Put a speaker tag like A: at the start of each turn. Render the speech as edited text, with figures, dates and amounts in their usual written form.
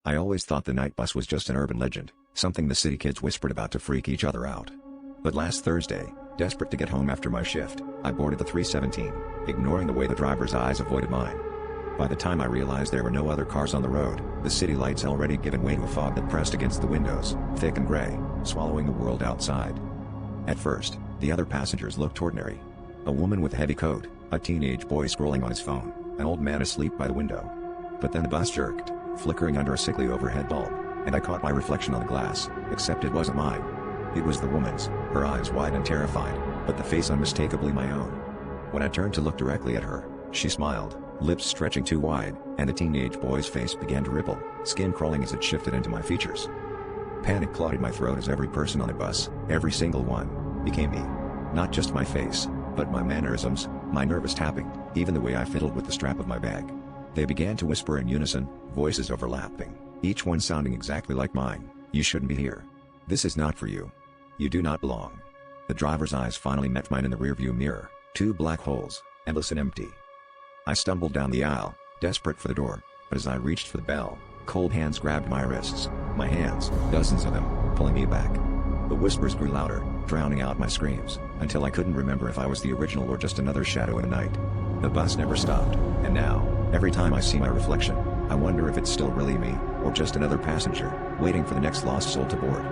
A: I always thought the night bus was just an urban legend, something the city kids whispered about to freak each other out. But last Thursday, desperate to get home after my shift, I boarded the 317, ignoring the way the driver's eyes avoided mine. By the time I realized there were no other cars on the road, the city lights had already given way to a fog that pressed against the windows, thick and gray, swallowing the world outside. At first, the other passengers looked ordinary. A woman with a heavy coat, a teenage boy scrolling on his phone, an old man asleep by the window. But then the bus jerked, flickering under a sickly overhead bulb, and I caught my reflection on the glass, except it wasn't mine. It was the woman's, her eyes wide and terrified, but the face unmistakably my own. When I turned to look directly at her, she smiled, lips stretching too wide, and the teenage boy's face began to ripple, skin crawling as it shifted into my features. Panic clawed at my throat as every person on the bus, every single one, became me. Not just my face, but my mannerisms, my nervous tapping, even the way I fiddled with the strap of my bag. They began to whisper in unison, voices overlapping, each one sounding exactly like mine. "You shouldn't be here. This is not for you. You do not belong." The driver's eyes finally met mine in the rearview mirror, two black holes, endless and empty. I stumbled down the aisle, desperate for the door, but as I reached for the bell, cold hands grabbed my wrists, my hands, dozens of them, pulling me back. The whispers grew louder, drowning out my screams, until I couldn't remember if I was the original or just another shadow in the night. The bus never stopped, and now, every time I see my reflection, I wonder if it's still really me, or just another passenger, waiting for the next lost soul to board.